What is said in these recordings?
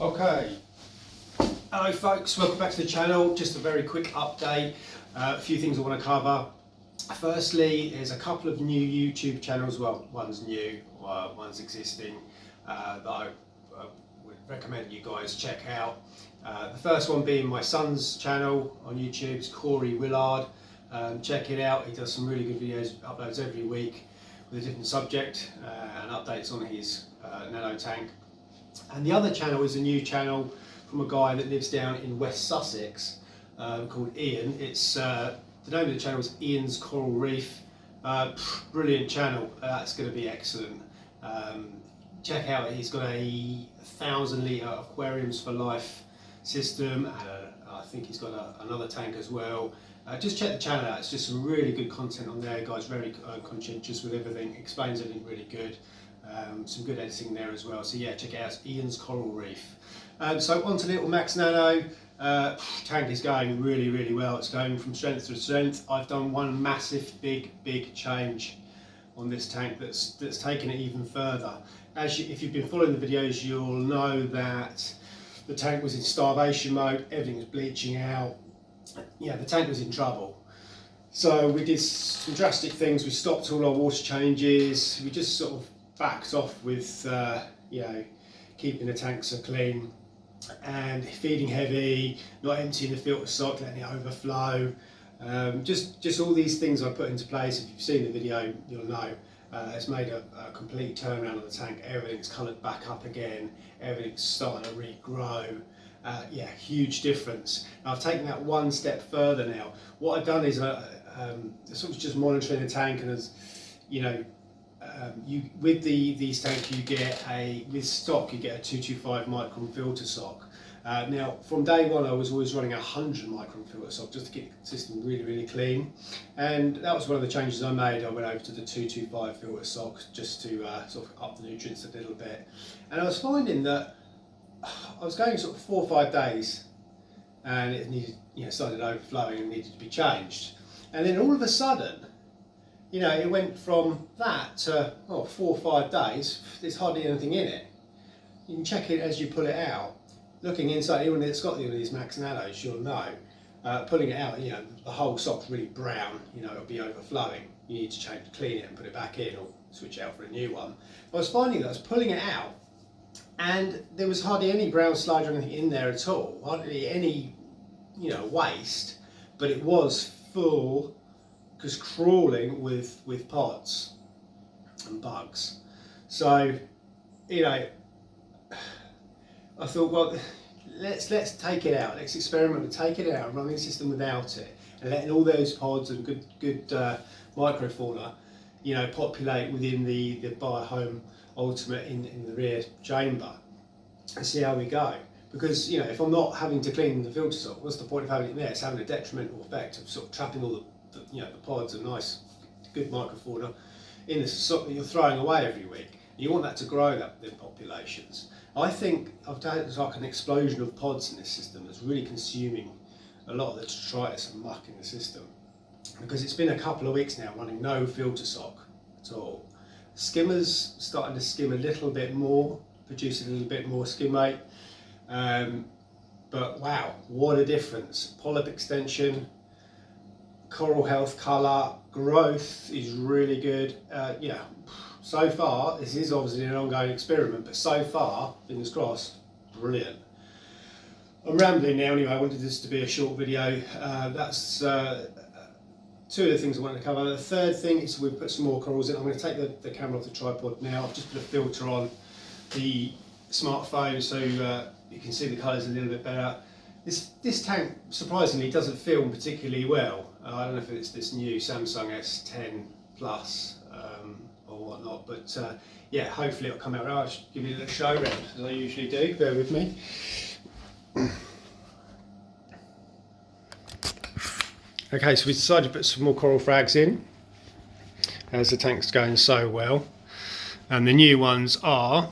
Okay, hello folks, welcome back to the channel. Just a very quick update, a few things I want to cover. Firstly, there's a couple of new YouTube channels, well, one's new, one's existing, that I would recommend you guys check out. The first one being my son's channel on YouTube, it's Corey Willard. Check it out, he does some really good videos, uploads every week with a different subject and updates on his nano tank. And the other channel is a new channel from a guy that lives down in West Sussex called Ian. It's the name of the channel is Ian's Coral Reef. Brilliant channel. That's going to be excellent. Check out. He's got a 1,000-litre aquariums for life system, and I think he's got another tank as well. Just check the channel out. It's just some really good content on there. Guy's very conscientious with everything. Explains everything really good. Some good editing there as well. So yeah, check it out. It's Ian's Coral Reef. So on to the little Max Nano. Tank is going really well. It's going from strength to strength. I've done one massive big change on this tank that's taken it even further. If you've been following the videos, you'll know that the tank was in starvation mode. Everything was bleaching out. Yeah, the tank was in trouble. So we did some drastic things. We stopped all our water changes. We just sort of backed off with keeping the tank so clean and feeding heavy, not emptying the filter sock, letting it overflow. Just all these things I put into place. If you've seen the video, you'll know. It's made a complete turnaround on the tank. Everything's coloured back up again. Everything's starting to regrow. Yeah, huge difference. Now, I've taken that one step further now. What I've done is sort of just monitoring the tank, and as you know, with these tanks you get with stock you get a 225 micron filter sock. Now from day one I was always running a 100 micron filter sock just to keep the system really clean, and that was one of the changes I made. I went over to the 225 filter sock just to sort of up the nutrients a little bit, and I was finding that I was going sort of 4 or 5 days and it needed, started overflowing and needed to be changed, and then all of a sudden, it went from that to 4 or 5 days. There's hardly anything in it. You can check it as you pull it out. Looking inside, even if it's got these Max Nanos, you'll know. Pulling it out, the whole sock's really brown. It'll be overflowing. You need to clean it and put it back in, or switch it out for a new one. I was finding that I was pulling it out, and there was hardly any brown sludge or anything in there at all. Hardly any, waste, but it was full. Because crawling with pods and bugs. So, I thought, well, let's take it out. Let's experiment and take it out, running the system without it, and letting all those pods and good microfauna, populate within the Biohome Ultimate in the rear chamber, and see how we go. Because if I'm not having to clean the filter sock, what's the point of having it there? It's having a detrimental effect of sort of trapping all the pods and nice, good microfauna in the sock that you're throwing away every week. You want that to grow the populations. I think there's like an explosion of pods in this system that's really consuming a lot of the detritus and muck in the system. Because it's been a couple of weeks now running no filter sock at all. Skimmer's starting to skim a little bit more, produce a little bit more skim rate. But wow, what a difference. Polyp extension, coral health, colour, growth is really good. So far, this is obviously an ongoing experiment, but so far, fingers crossed, brilliant. I'm rambling now anyway. I wanted this to be a short video. That's 2 of the things I wanted to cover. The third thing is we've put some more corals in. I'm going to take the camera off the tripod now. I've just put a filter on the smartphone so you can see the colours a little bit better. This tank surprisingly doesn't film particularly well. I don't know if it's this new Samsung S10 Plus or whatnot, but yeah, hopefully it'll come out right. I'll just give you a little show round as I usually do. Bear with me. Okay, so we decided to put some more coral frags in as the tank's going so well, and the new ones are,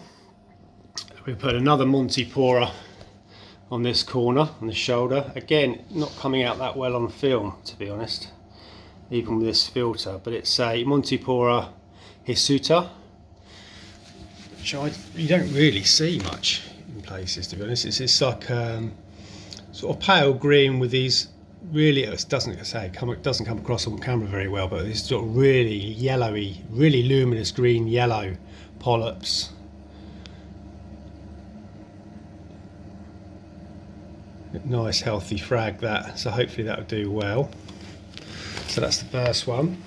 we put another Montipora on this corner, on the shoulder. Again, not coming out that well on film, to be honest, even with this filter, but it's a Montipora Hisuta, which you don't really see much in places, to be honest. It's like sort of pale green with these really, it doesn't come across on camera very well, but this sort of really yellowy, really luminous green yellow polyps. Nice healthy frag that, so hopefully that'll do well. So that's the first one.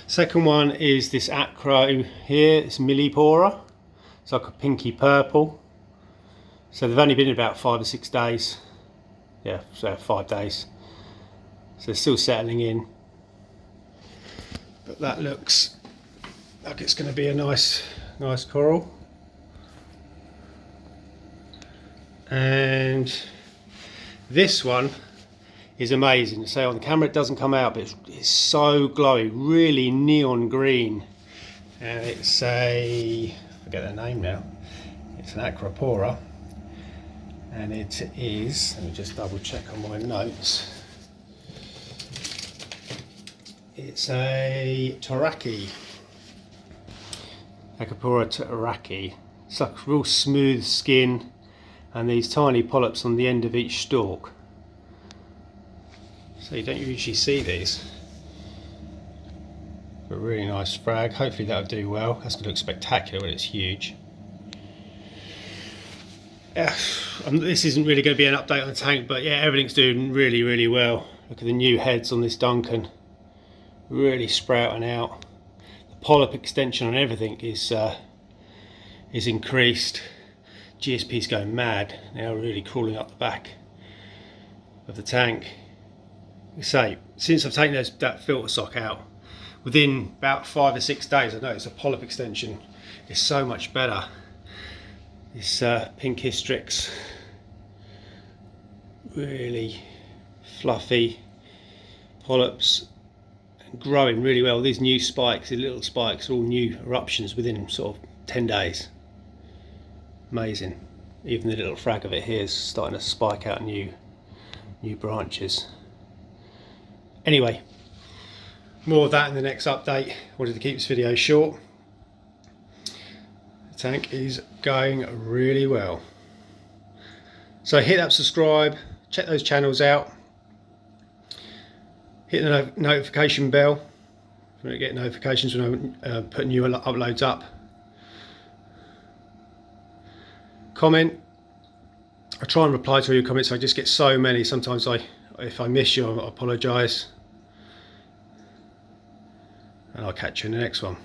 Second one is this acro here, it's millipora. It's like a pinky purple. So they've only been in about 5 or 6 days. Yeah, so 5 days. So they're still settling in. But that looks like it's going to be a nice coral. And this one is amazing. So on the camera it doesn't come out, but it's so glowy, really neon green. And it's I forget their name now. It's an acropora. And it is, let me just double check on my notes. It's a Toraki. Acropora Toraki. It's like real smooth skin and these tiny polyps on the end of each stalk. So you don't usually see these. But really nice frag. Hopefully that'll do well. That's going to look spectacular when it's huge. This isn't really going to be an update on the tank, but yeah, everything's doing really well. Look at the new heads on this Duncan, really sprouting out. The polyp extension on everything is increased. GSP's going mad now, really crawling up the back of the tank. Say, since I've taken that filter sock out, within about 5 or 6 days I noticed the polyp extension is so much better. This pink hystrix, really fluffy polyps and growing really well. These new spikes, these little spikes, are all new eruptions within sort of 10 days. Amazing. Even the little frag of it here is starting to spike out new branches. Anyway, more of that in the next update. Wanted to keep this video short. Tank is going really well. So hit that subscribe, check those channels out, hit the notification bell if you want to get notifications when I put new uploads up. Comment. I try and reply to all your comments. I just get so many. Sometimes if I miss you, I apologise, and I'll catch you in the next one.